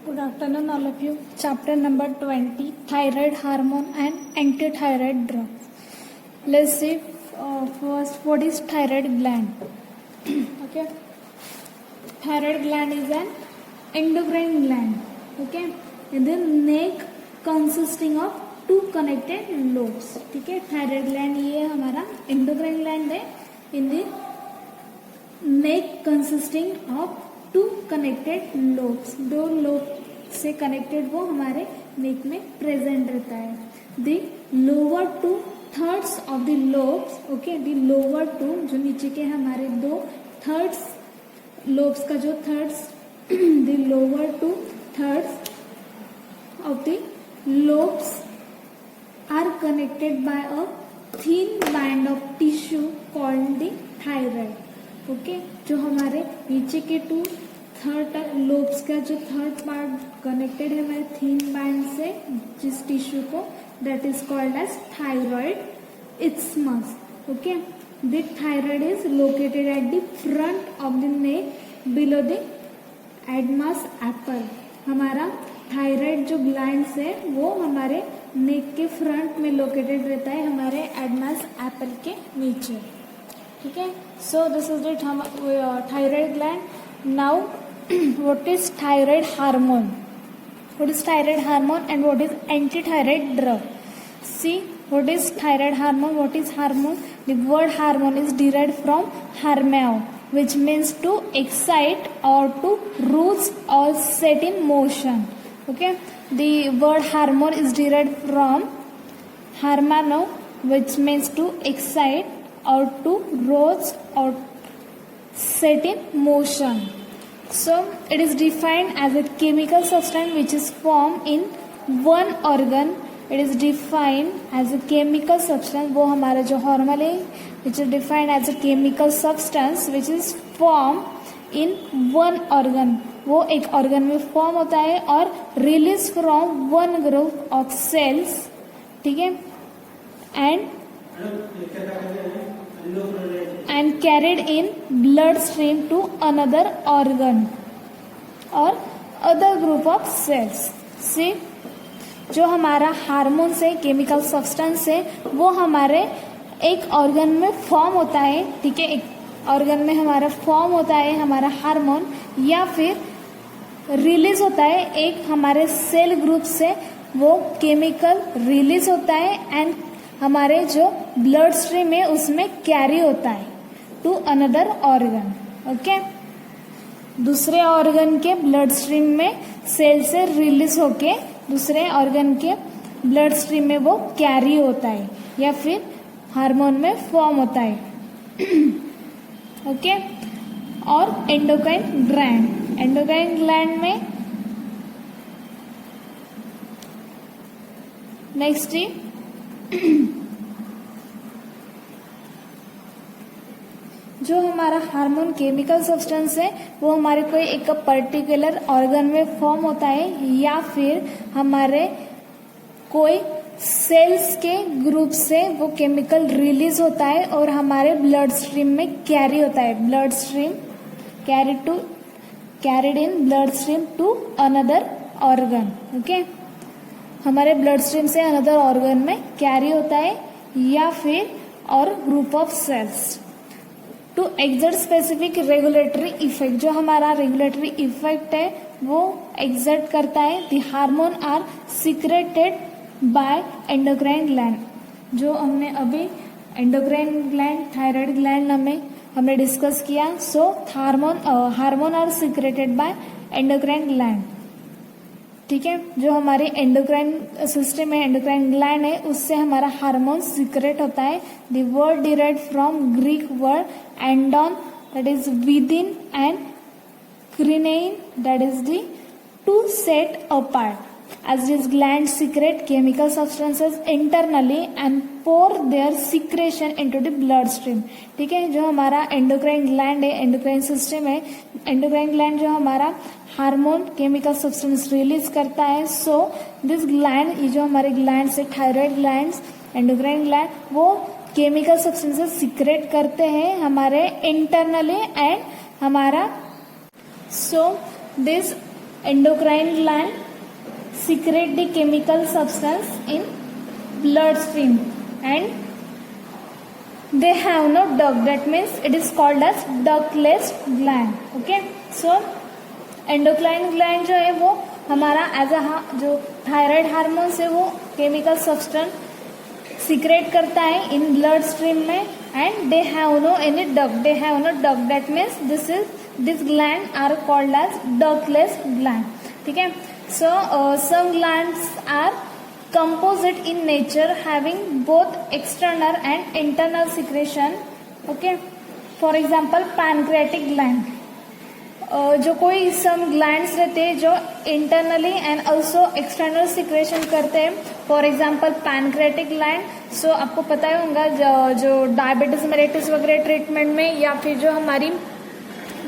Good afternoon, all of you. Chapter number 20, thyroid hormone and anti-thyroid drugs. Let's see first what is thyroid gland. Okay, thyroid gland is an endocrine gland. Okay, in the neck consisting of two connected lobes. ठीक है, thyroid gland ये हमारा endocrine gland है. In the neck consisting of two connected lobes, दो lobe से connected वो हमारे neck में प्रेजेंट रहता है. The lower two thirds of the lobes, okay, the lower two जो नीचे के हमारे दो थर्ड्स लोब्स का जो thirds, the lower two thirds of the lobes are connected by a thin band of tissue called the thyroid. Okay, जो हमारे नीचे के टू थर्ड लोब्स का जो थर्ड पार्ट कनेक्टेड है हमारे थिन बैंड से जिस टिश्यू को, that is called as thyroid isthmus. Okay, the thyroid is located at the front of the neck below the Adam's apple. हमारा थायराइड जो glands है वो हमारे नेक के फ्रंट में लोकेटेड रहता है, हमारे एडमास एपल के नीचे. ठीक है, so this is the thyroid gland. Now what is thyroid hormone? What is thyroid hormone and what is anti-thyroid drug? See, what is thyroid hormone? What is hormone? The word hormone is derived from hormao, which means to excite or to rouse or set in motion. Okay, the word hormone is derived from hormano, which means to excite or to rouse or set in motion. So it is defined as a chemical substance which is formed in one organ. It is defined as a chemical substance, वो हमारा जो hormone है, which is defined as a chemical substance which is formed in one organ. वो एक organ में form होता है और release from one group of cells. ठीक है, and carried in blood stream to another organ or other group of cells. See, जो हमारा हार्मोन से केमिकल सब्सटेंस है वो हमारे एक ऑर्गन में फॉर्म होता है. ठीक है, एक ऑर्गन में हमारा फॉर्म होता है हमारा हार्मोन, या फिर रिलीज होता है एक हमारे सेल ग्रुप से वो केमिकल रिलीज होता है एंड हमारे जो ब्लड स्ट्रीम है उसमें कैरी होता है टू अनदर ऑर्गन. ओके, दूसरे ऑर्गन के ब्लड स्ट्रीम में सेल से रिलीज होके दूसरे ऑर्गन के ब्लड स्ट्रीम में वो कैरी होता है या फिर हार्मोन में फॉर्म होता है. ओके, और एंडोक्राइन ग्लैंड, एंडोक्राइन ग्लैंड में नेक्स्ट जो हमारा हार्मोन केमिकल सब्सटेंस है वो हमारे कोई एक पर्टिकुलर ऑर्गन में फॉर्म होता है या फिर हमारे कोई सेल्स के ग्रुप से वो केमिकल रिलीज होता है और हमारे ब्लड स्ट्रीम में कैरी होता है. Blood stream carried in blood stream to another organ. Okay, हमारे ब्लड स्ट्रीम से अनदर ऑर्गन में कैरी होता है या फिर और group of cells to exert specific regulatory effect. जो हमारा रेगुलेटरी इफेक्ट है वो एक्सर्ट करता है. The hormone are secreted by endocrine gland. जो हमने अभी एंडोक्राइन ग्लैंड, थायराइड ग्लैंड हमने डिस्कस किया. So hormone are secreted by endocrine gland. ठीक है, जो हमारे एंडोक्राइन सिस्टम है, एंडोक्राइन ग्लैंड है, उससे हमारा हार्मोन सीक्रेट होता है. The word derived from Greek word endon, that is within, and krinein, that is the to set apart. As these glands secrete chemical substances internally and pour their secretion into the blood stream. ठीक है, जो हमारा endocrine gland है, endocrine system है, endocrine gland जो हमारा hormone chemical substance release करता है. सो दिस ग्लैंड, ये जो हमारे ग्लैंड है, थायराइड ग्लैंड्स, एंडोक्राइन ग्लैंड, वो केमिकल सब्सटेंसेस सीक्रेट करते हैं हमारे इंटरनली एंड हमारा. So this endocrine gland secrete the chemical substance in bloodstream and they have no duct. That means it is called as ductless gland. Okay, so endocrine gland जो है वो हमारा as अ जो thyroid hormones है वो chemical substance secrete करता है in blood stream में and they have no any duct. They have no duct. That means this gland are called as ductless gland. ठीक है. So some glands are composite in nature having both external and internal secretion. Okay, for example pancreatic gland. जो कोई सम glands रहते हैं जो internally and also external secretion करते हैं. For example pancreatic gland. So आपको पता ही होगा जो डायबिटीज मेलेटिस वगैरह ट्रीटमेंट में या फिर जो हमारी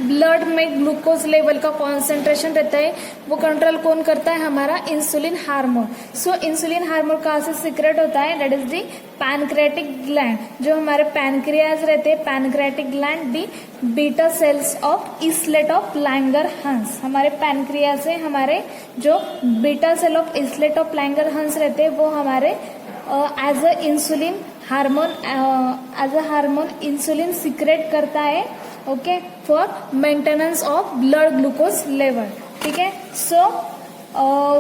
ब्लड में ग्लूकोज लेवल का कॉन्सेंट्रेशन रहता है वो कंट्रोल कौन करता है? हमारा insulin hormone. So insulin hormone कहाँ से सीक्रेट होता है? That is the pancreatic gland. जो हमारे पैनक्रियाज रहते हैं pancreatic gland the beta cells of islet of Langerhans. हमारे पैनक्रिया से हमारे जो beta cell of islet of Langerhans रहते हैं वो हमारे as a hormone insulin secrete करता है. Okay, for maintenance of blood glucose level. ठीक है. सो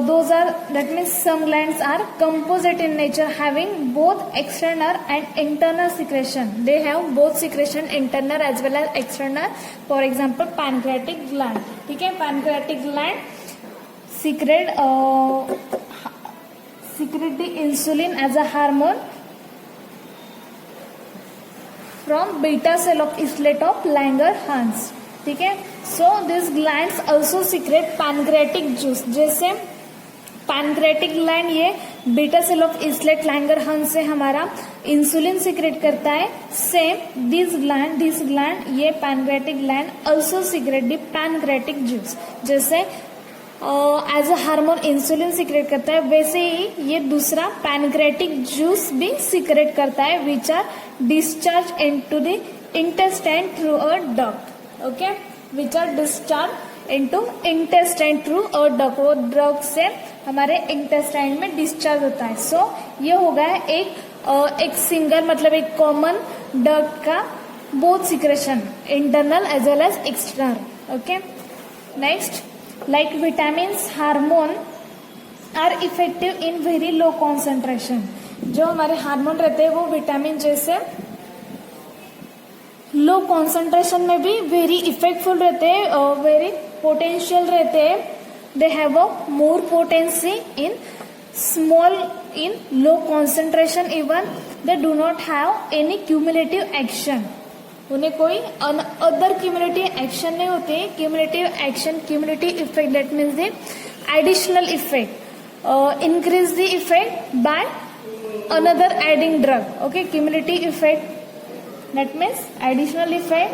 those are, that means some glands are composite in nature having both external and internal secretion. They have both secretion internal as well as external. For example pancreatic gland. ठीक है. pancreatic gland secrete the insulin as a hormone from beta cell of islet of Langerhans. ठीक है. So this glands also secrete pancreatic juice. जैसे pancreatic gland ये beta cell of islet Langerhans से हमारा insulin secrete करता है. Same this gland ये pancreatic gland also secrete the pancreatic juice. जैसे as a hormone insulin secrete करता है वैसे ही ये दूसरा पैनक्रेटिक जूस भी सीक्रेट करता है which are discharge into the intestine through a duct. Okay, which are discharge into intestine through a duct. वो ड्रग से हमारे इंटेस्टाइन में डिस्चार्ज होता है. सो ये हो गया एक सिंगल मतलब एक कॉमन डक्ट का both secretion internal as well as external. Okay, next like vitamins hormone are effective in very low concentration. जो हमारे हार्मोन रहते हैं वो विटामिन जैसे लो कॉन्सेंट्रेशन में भी वेरी इफेक्टफुल रहते हैं और वेरी पोटेंशियल रहते हैं. They have a more potency in low concentration. Even they do not have any cumulative action. उन्हें कोई अदर क्यूमुलेटिव एक्शन नहीं होते. Cumulative action, cumulative effect, that means the additional effect, increase the effect by another adding drug. Okay, cumulative effect, that means additional effect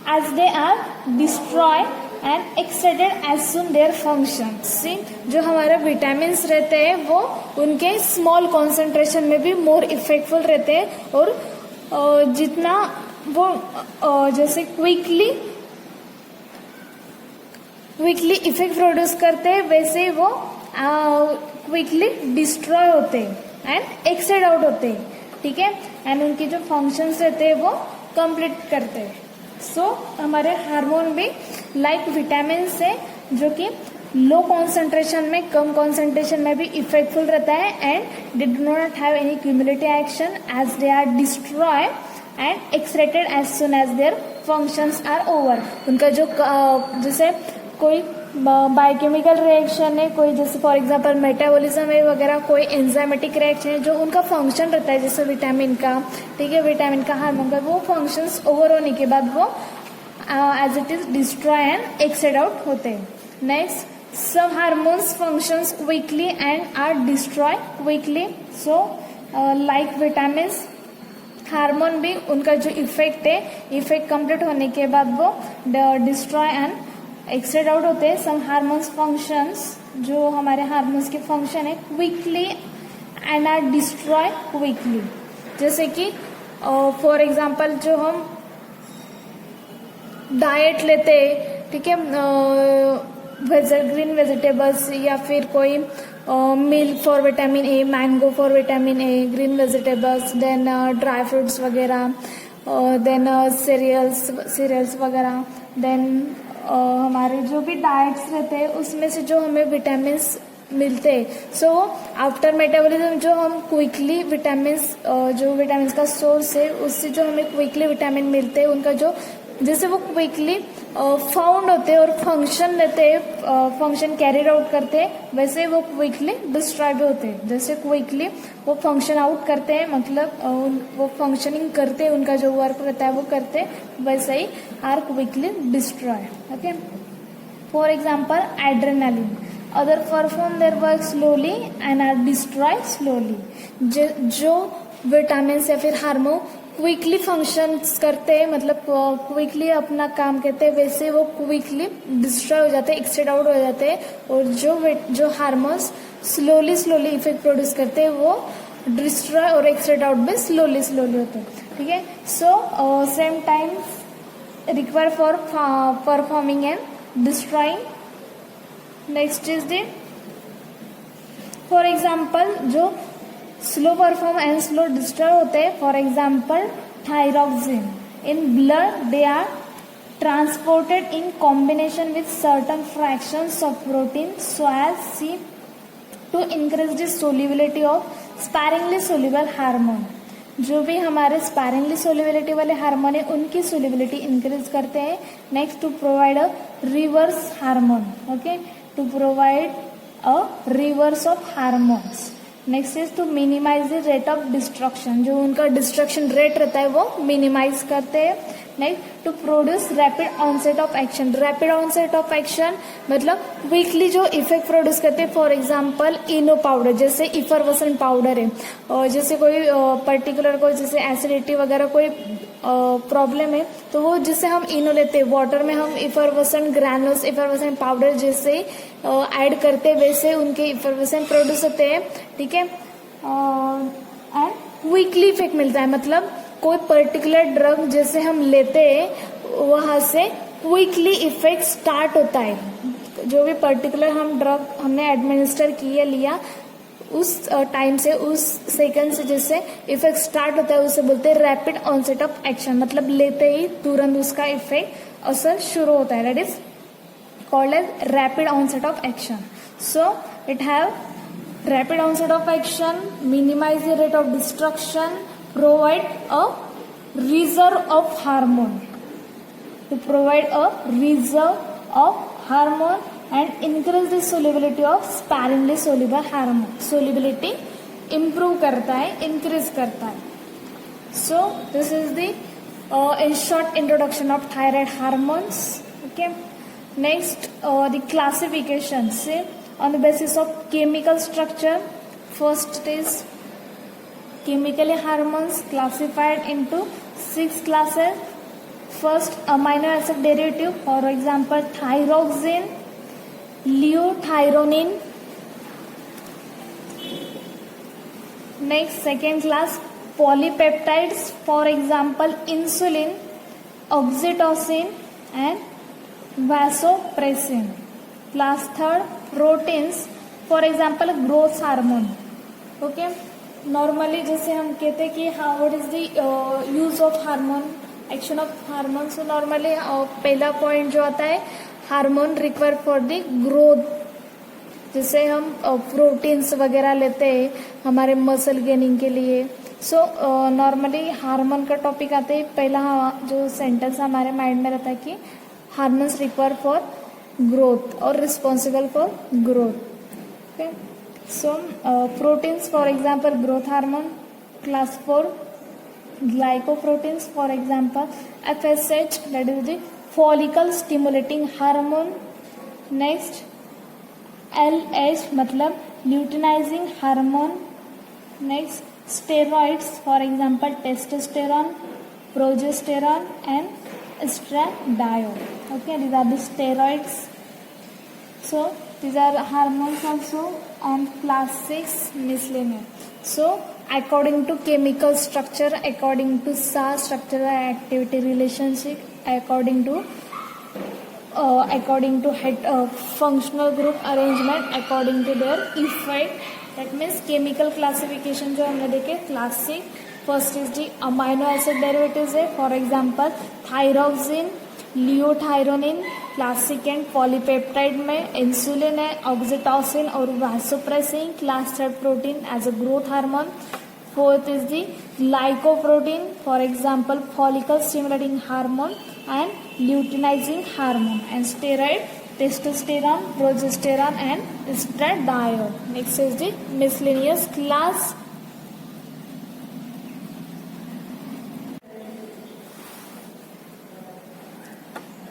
as they are destroyed and excited as soon their functions. See, जो हमारे vitamins रहते हैं वो उनके small concentration में भी मोर इफेक्टफुल रहते हैं और जितना वो जैसे क्विकली इफेक्ट प्रोड्यूस करते हैं वैसे वो क्विकली डिस्ट्रॉय होते हैं एंड एक्साइड आउट होते हैं. ठीक है. एंड उनके जो फंक्शंस रहते हैं वो कंप्लीट करते हैं. सो हमारे हार्मोन भी लाइक विटामिन से जो कि लो कॉन्सेंट्रेशन में कम कॉन्सेंट्रेशन में भी इफेक्टफुल रहता है and they do not have any cumulative action as they are destroy and extracted as soon as their functions are over. उनका जो जैसे कोई बायोकेमिकल रिएक्शन है, कोई जैसे फॉर एग्जांपल मेटाबॉलिज्म है वगैरह, कोई एंजाइमेटिक रिएक्शन है जो उनका फंक्शन रहता है जैसे विटामिन का, ठीक है, विटामिन का, हार्मोन का, वो फंक्शंस ओवर होने के बाद वो as it is destroy and excide out होते हैं. Next, some hormones functions weakly and are destroyed quickly. So like vitamins, hormone भी उनका जो इफेक्ट है, इफेक्ट कंप्लीट होने के बाद वो डिस्ट्रॉय एंड एक्साइड आउट होते हैं. सम हार्मोन्स फंक्शंस, जो हमारे हार्मोन्स के फंक्शन है, quickly and are destroy quickly. जैसे कि फॉर एग्जांपल जो हम डाइट लेते हैं, ठीक है, ग्रीन वेजिटेबल्स या फिर कोई milk for vitamin A, mango for vitamin A, green vegetables, then dry fruits वगैरह, देन सीरियल्स वगैरह, देन हमारे जो भी डाइट्स रहते हैं उसमें से जो हमें विटामिन मिलते हैं। सो आफ्टर मेटाबॉलिज्म जो हम क्विकली विटामिन्स, जो विटामिन का सोर्स है उससे जो हमें क्विकली विटामिन मिलते हैं उनका जो जैसे वो क्विकली फाउंड होते हैं और फंक्शन लेते हैं, फंक्शन कैरिड आउट करते हैं, वैसे वो क्विकली डिस्ट्रॉय भी होते हैं। जैसे क्विकली वो फंक्शन आउट करते हैं, मतलब वो फंक्शनिंग करते हैं, उनका जो वर्क रहता है वो करते हैं, वैसे ही are quickly destroy. Okay, for example adrenaline, other perform their work slowly and are destroy slowly. जो विटामिन या फिर हार्मोन क्विकली फंक्शंस करते हैं, मतलब क्विकली अपना काम करते हैं, वैसे वो क्विकली डिस्ट्रॉय हो जाते हैं, एक्सटेड आउट हो जाते हैं, और जो हार्मोन्स स्लोली इफेक्ट प्रोड्यूस करते हैं वो डिस्ट्रॉय और एक्सटेड आउट भी स्लोली होते हैं। ठीक है, so same time require for performing and destroying. Next is the for example जो slow perform and slow destroy होते हैं, for example thyroxine in blood, they are transported in combination with certain fractions of protein so as see to increase the solubility of sparingly soluble hormone. जो भी हमारे sparingly solubility वाले hormone है उनकी solubility increase करते हैं। Next, to provide a reverse hormone, okay, to provide a reverse of hormones. Next is to minimise the rate of destruction, जो उनका डिस्ट्रक्शन रेट रहता है वो मिनिमाइज करते हैं। Next, to produce rapid onset of action, rapid onset of action मतलब quickly जो effect produce करते हैं। फॉर एग्जांपल इनो पाउडर, जैसे इफरवेसेंट पाउडर है, और जैसे कोई पर्टिकुलर कोई जैसे एसिडिटी वगैरह कोई प्रॉब्लम है तो वो जिससे हम इनो लेते हैं, वाटर में हम इफरवेसेंट ग्रैनुल्स, इफरवेसेंट पाउडर जैसे ऐड करते हैं, वैसे उनके इफरवेसेंट प्रोड्यूस होते हैं। ठीक है, एंड क्विकली इफेक्ट मिलता है, मतलब कोई पर्टिकुलर ड्रग जैसे हम लेते हैं वहां से क्विकली इफेक्ट स्टार्ट होता है। जो भी पर्टिकुलर हम ड्रग हमने एडमिनिस्टर किया लिया उस टाइम से, उस सेकंड से जैसे इफेक्ट स्टार्ट होता है उसे बोलते हैं रैपिड ऑनसेट ऑफ एक्शन, मतलब लेते ही तुरंत उसका इफेक्ट असर शुरू होता है, that is called as rapid onset of action. So it have rapid onset of action, minimize the rate of destruction, provide a reserve of hormone, to provide a reserve of hormone and increase the solubility of sparingly soluble hormone, solubility improve करता है, increase करता है। So this is the in short introduction of thyroid hormones. Okay, next the classification, say on the basis of chemical structure. First is chemically hormones classified into 6 classes. First, amino acid derivative, for example thyroxine, liothyronine. Next, second class polypeptides, for example insulin, oxytocin and vasopressin. Class third, proteins, for example growth hormone. Okay, normally जैसे हम कहते हैं कि हाँ what is the use of hormone, action of hormone. So normally पहला point जो आता है hormone require for the growth, जैसे हम प्रोटीन्स वगैरह लेते हैं हमारे मसल गेनिंग के लिए। सो नॉर्मली हार्मोन का टॉपिक आते ही पहला जो सेंटेंस हमारे माइंड में रहता है कि hormones require for growth or responsible for growth. Okay, so proteins, for example growth hormone. Class 4, glycoproteins, for example FSH, that is the follicle stimulating hormone. Next, LH मतलब luteinizing hormone. Next, steroids, for example testosterone, progesterone and estradiol. Okay, these are the steroids. So these are hormones also, and class 6 miscellaneous. So according to chemical structure, according to SA structural activity relationship, according to according to functional group arrangement according to their effect. That means chemical classification जो हमने देखे classic. First is the amino acid derivatives है, for example thyroxine, liothyronine. Classic and polypeptide में insulin है, oxytocin और vasopressin. Class third protein as a growth hormone. Fourth is the glycoprotein, for example follicle stimulating hormone and luteinizing hormone. And steroid testosterone, progesterone and estradiol. Next is the miscellaneous class.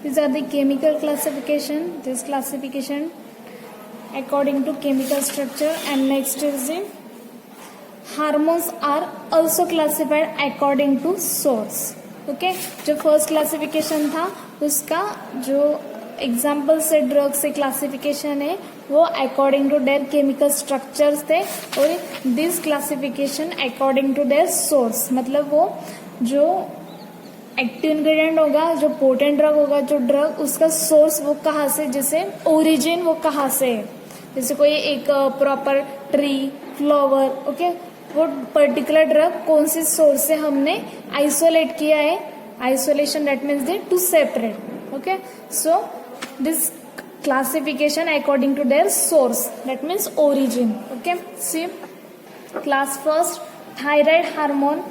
These are the chemical classification. This classification according to chemical structure. And next is the hormones are also classified according to source. Okay, जो first classification था उसका जो example से drug से classification है वो according to their chemical structures थे. और this classification according to their source, मतलब वो जो एक्टिव इंग्रेडिएंट होगा, जो पोटेंट ड्रग होगा, जो ड्रग उसका सोर्स वो कहाँ से, जैसे ओरिजिन वो कहाँ से है. जैसे कोई एक प्रॉपर ट्री, फ्लावर, ओके, वो पर्टिकुलर ड्रग कौन सी सोर्स से हमने आइसोलेट किया है. Isolation that means they to separate. Okay, so this classification according to their source, that means origin. Okay, see class first, thyroid hormone.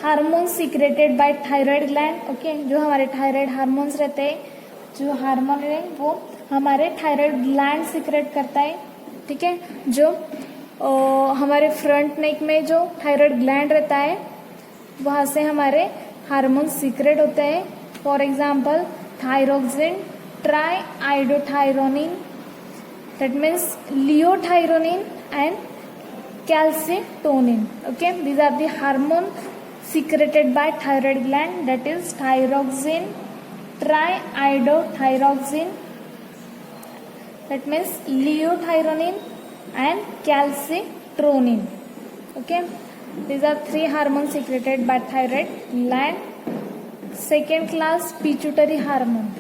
Hormone secreted by thyroid gland. Okay, जो हमारे thyroid hormones रहते हैं, जो hormone है वो हमारे thyroid gland secret करता है. ठीक है, जो हमारे फ्रंट नेक में जो थायराइड ग्लैंड रहता है वहां से हमारे हार्मोन सीक्रेट होते हैं. For example thyroxine, triiodothyronine, that means liothyronine and calcitonin. Okay, these are the hormone secreted by thyroid gland, that is thyroxine, triiodothyroxine, that means liothyronine and calcitonin. Okay, these are three hormones secreted by thyroid gland. Second class, pituitary hormone.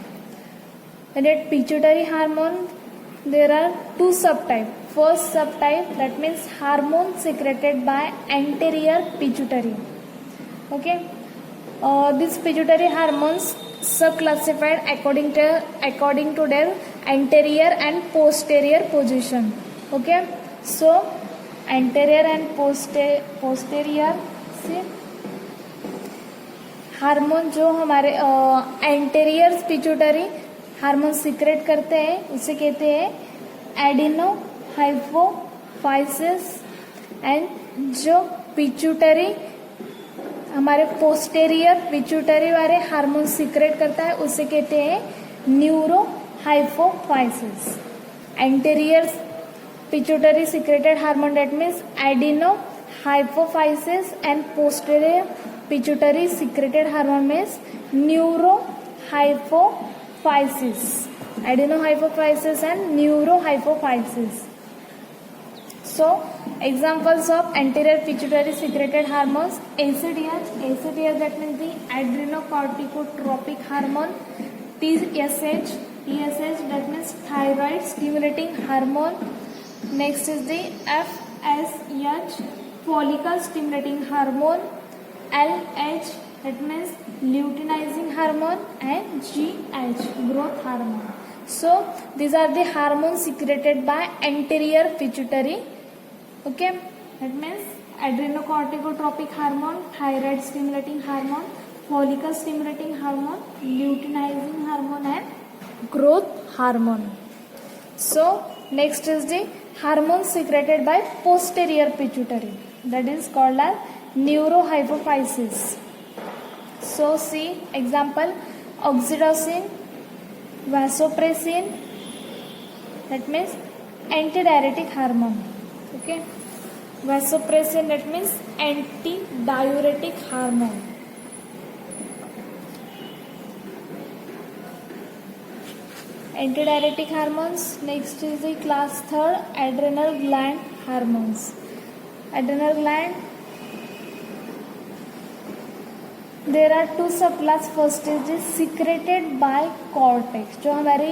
And at pituitary hormone there are two subtypes. First subtype, that means hormone secreted by anterior pituitary. Okay, these pituitary hormones subclassified according to their anterior and posterior position. Okay, so anterior and posterior से hormone जो हमारे anterior pituitary hormone secrete करते हैं उसे कहते हैं adeno hypophysis. And जो pituitary हमारे पोस्टेरियर पिट्यूटरी वाले हार्मोन सीक्रेट करता है उसे कहते हैं neuro hypophysis. Anterior pituitary secreted hormone, that means adeno hypophysis, and posterior pituitary secreted hormone means neurohypophysis, adenohypophysis and neurohypophysis. So examples of anterior pituitary secreted hormones: ACTH, that means the adrenocorticotropic hormone. TSH, that means thyroid stimulating hormone. Next is the FSH, follicle stimulating hormone. LH, that means luteinizing hormone, and GH, growth hormone. So these are the hormones secreted by anterior pituitary. Okay, that means adrenocorticotropic hormone, thyroid stimulating hormone, follicle stimulating hormone, luteinizing hormone and growth hormone. So next is the hormone secreted by posterior pituitary, that is called as neurohypophysis. So see example: oxytocin, vasopressin, that means antidiuretic hormone. Okay, vasopressin, that means antidiuretic hormone. Antidiuretic hormones. Next is the class third, adrenal gland hormones. Adrenal gland there are two subclass. First is secreted by cortex. जो हमारी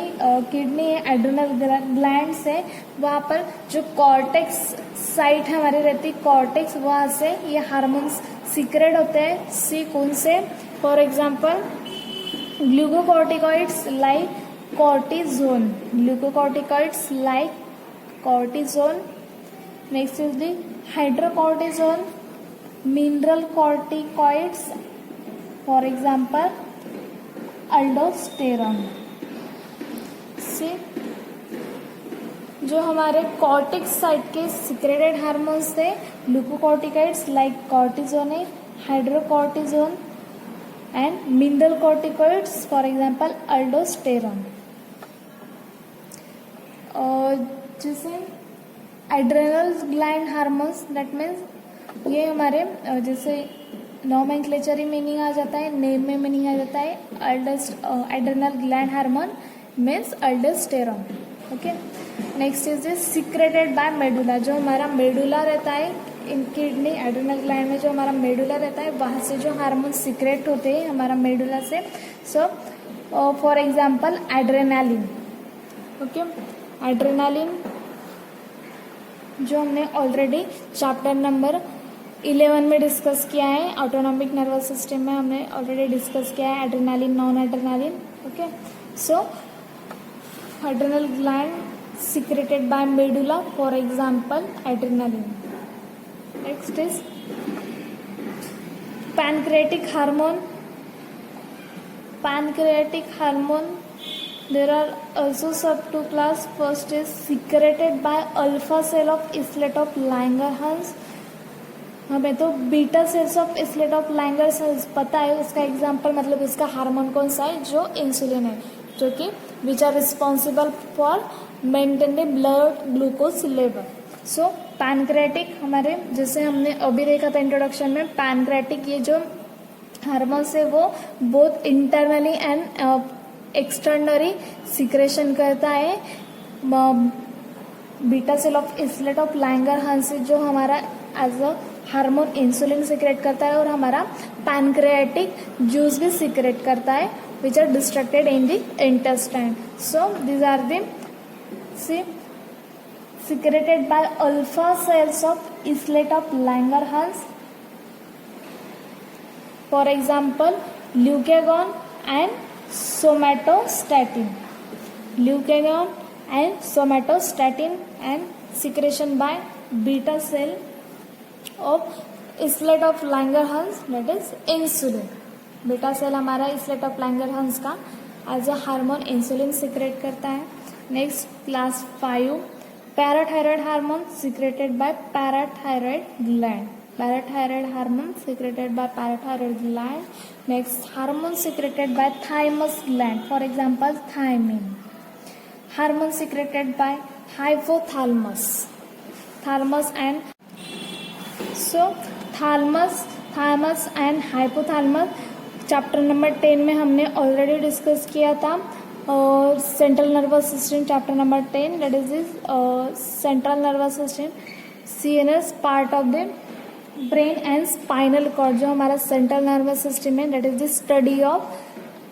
kidney है, adrenal gland है, वहाँ पर जो cortex site हमारी रहती है, कॉर्टेक्स, वहाँ से ये हार्मोन्स सीक्रेट होते हैं. सी कौन से? For example glucocorticoids like cortisone. Glucocorticoids like cortisone. Next is the hydrocortisone, mineral corticoids, for example aldosterone. See, जो हमारे कॉर्टेक्स साइड के सिक्रेटेड हार्मोन्स थे, glucocorticoids like cortisone, hydrocortisone and mineral corticoids, for example aldosterone. जैसे adrenal gland hormones, that means ये हमारे जैसे nomenclature ही meaning आ जाता है, नेम में मीनिंग आ जाता है. Adrenal gland hormone means aldosterone. Okay. Next is secreted bye medulla. जो हमारा मेडुला रहता है इन किडनी एड्रेनल ग्लैंड में, जो हमारा मेडुला रहता है, वहाँ से जो हार्मोन सिक्रेट होते हैं हमारा मेडुला से. So for example adrenaline. Okay. Adrenaline जो हमने ऑलरेडी चैप्टर नंबर 11 में डिस्कस किया है, ऑटोनॉमिक नर्वस सिस्टम में हमने ऑलरेडी डिस्कस किया है adrenaline, non adrenaline. Okay. So adrenal gland secreted by medulla, for example adrenaline. Next is pancreatic hormone. Pancreatic hormone, there are also sub two class. First is secreted by alpha cell of islet of Langerhans. हमें तो beta cells of islet of Langerhans पता है. उसका example मतलब इसका hormone कौन सा है? जो इंसुलिन है, जो कि which are responsible for maintain blood glucose level. So pancreatic हमारे, जैसे हमने अभी देखा था इंट्रोडक्शन में, पैनक्रेटिक ये जो हार्मोन्स है वो both internally and externally secretion करता है. Beta cell of islet of Langerhans से जो हमारा as a hormone insulin secrete करता है, और हमारा पैनक्रेटिक जूस भी सिक्रेट करता है, which are destructed in the intestine. So these are the secreted by alpha cells of islet of Langerhans. For example, glucagon and somatostatin. Glucagon and somatostatin and secretion by beta cell of islet of Langerhans, that is insulin. Beta cell हमारा islet of Langerhans का as a hormone insulin secrete करता है. Next class 5 parathyroid hormone secreted by parathyroid gland. Parathyroid hormone secreted by parathyroid gland. Next hormone secreted by thymus gland, for example thymine. Hormone secreted by hypothalamus. Thalamus and so thalamus and hypothalamus chapter number 10 में हमने already discuss किया था. और central nervous system chapter number 10, that is central nervous system, CNS part of the brain and spinal cord. जो हमारा central nervous system है, that is the study of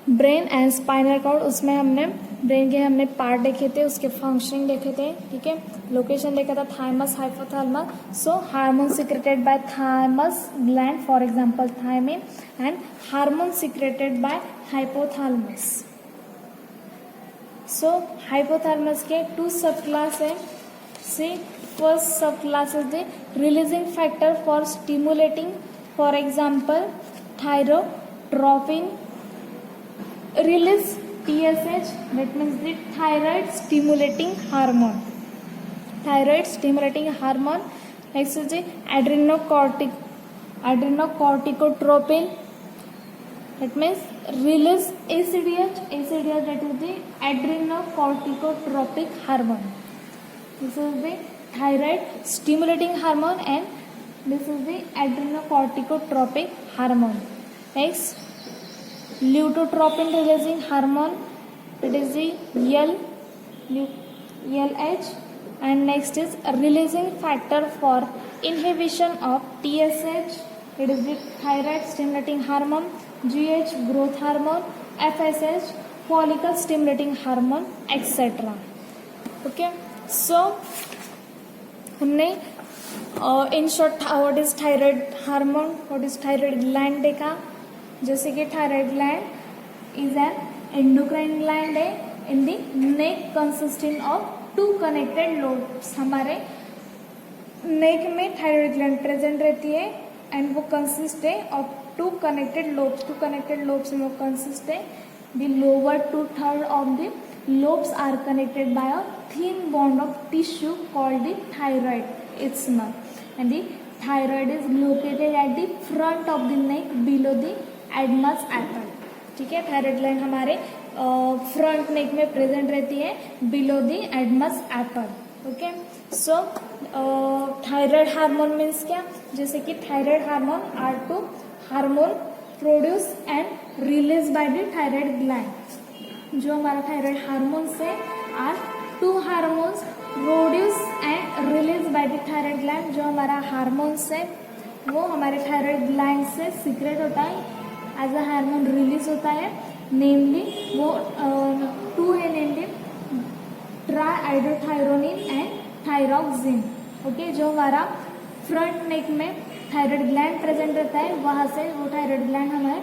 brain and spinal cord. उसमें हमने brain के हमने part देखे थे, उसके फंक्शनिंग देखे थे. ठीक है. लोकेशन देखा था thymus, hypothalamus. So hormone secreted by thymus gland, for example thymine, and hormone secreted by hypothalamus. So hypothalamus के 2 सब क्लास है. See first subclass is the releasing factor for stimulating, for example thyrotropin. Release TSH, that means the thyroid stimulating hormone. Thyroid stimulating hormone. Next is the adrenocorticotropin. That means release ACTH. ACTH, that is the adrenocorticotropic hormone. This is the thyroid stimulating hormone and this is the adrenocorticotropic hormone. Next, lutotropin releasing hormone, that is the LH. And next is a releasing factor for inhibition of TSH, it is the thyroid stimulating hormone. GH growth hormone, FSH follicle stimulating hormone, etc. Okay, so हमने in short what is thyroid hormone, what is thyroid gland देखा. जैसे कि thyroid gland is an endocrine gland है in the neck consisting of 2 connected lobes. हमारे neck में thyroid gland present रहती है and वो कंसिस्ट है of 2 connected lobes. 2 connected lobes में वो कंसिस्ट है. The lower 2/3 of the lobes are connected by a thin bond of tissue called the thyroid isthmus, and the thyroid is located at the front of the neck below the admus apple. ठीक है, thyroid gland हमारे front neck में present रहती है below the Adam's apple. Okay, so thyroid hormone means क्या? जैसे कि thyroid hormone are 2 hormone produce and release by the thyroid gland. जो हमारा थायराइड हार्मोन्स है are 2 hormones produce and release by the thyroid gland. जो हमारा hormones है वो हमारे थायराइड ग्लैंड से सीक्रेट होता है, एज अ हार्मोन रिलीज होता है. नेमली वो 2 है, नेमली ट्राइआइडोथायरोनिन एंड थायरॉक्सिन. ओके, जो हमारा फ्रंट नेक में थायराइड ग्लैंड प्रेजेंट रहता है वहाँ से वो थायराइड ग्लैंड हमारे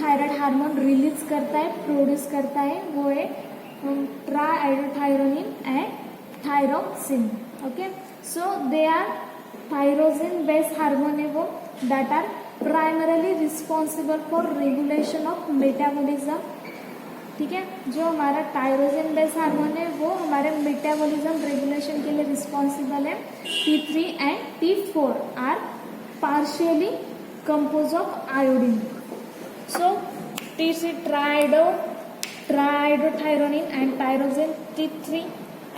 थायराइड हार्मोन रिलीज करता है, प्रोड्यूस करता है. वो है triiodothyronine and thyroxine. Okay, so they are thyrosine based hormone है वो that are primarily responsible for regulation of metabolism. ठीक है, जो हमारा टायरोसिन बेस्ड हार्मोन है वो हमारे मेटाबॉलिज्म रेगुलेशन के लिए रिस्पॉन्सिबल है. T3 and T4 are partially compose of iodine. So T3 triiodothyronine and tyrosine, T3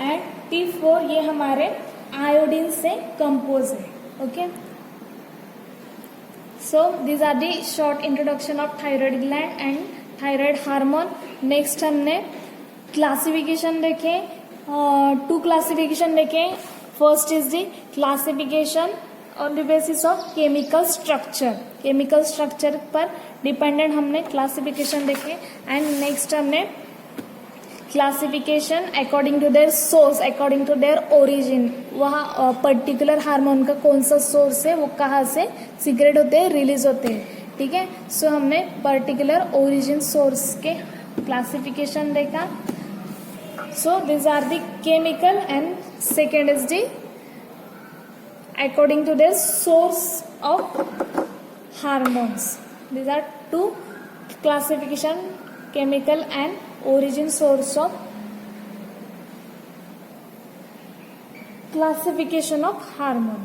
and T4 ये हमारे आयोडीन से कंपोज है. Okay, so these are the short introduction of thyroid gland and thyroid hormone. Next हमने classification देखे, 2 classification देखे. First is the classification on the basis of chemical structure. Chemical structure पर dependent हमने classification देखे. And next हमने classification according to their source, according to their origin. वहाँ particular hormone का कौन सा सोर्स है, वो कहाँ से सीक्रेट होते हैं, रिलीज होते हैं. ठीक है, सो हमने पर्टिकुलर ओरिजिन सोर्स के क्लासिफिकेशन देखा. So this are the chemical and second is the according to their source of hormones. These are 2 classification, chemical and origin source of classification of hormone.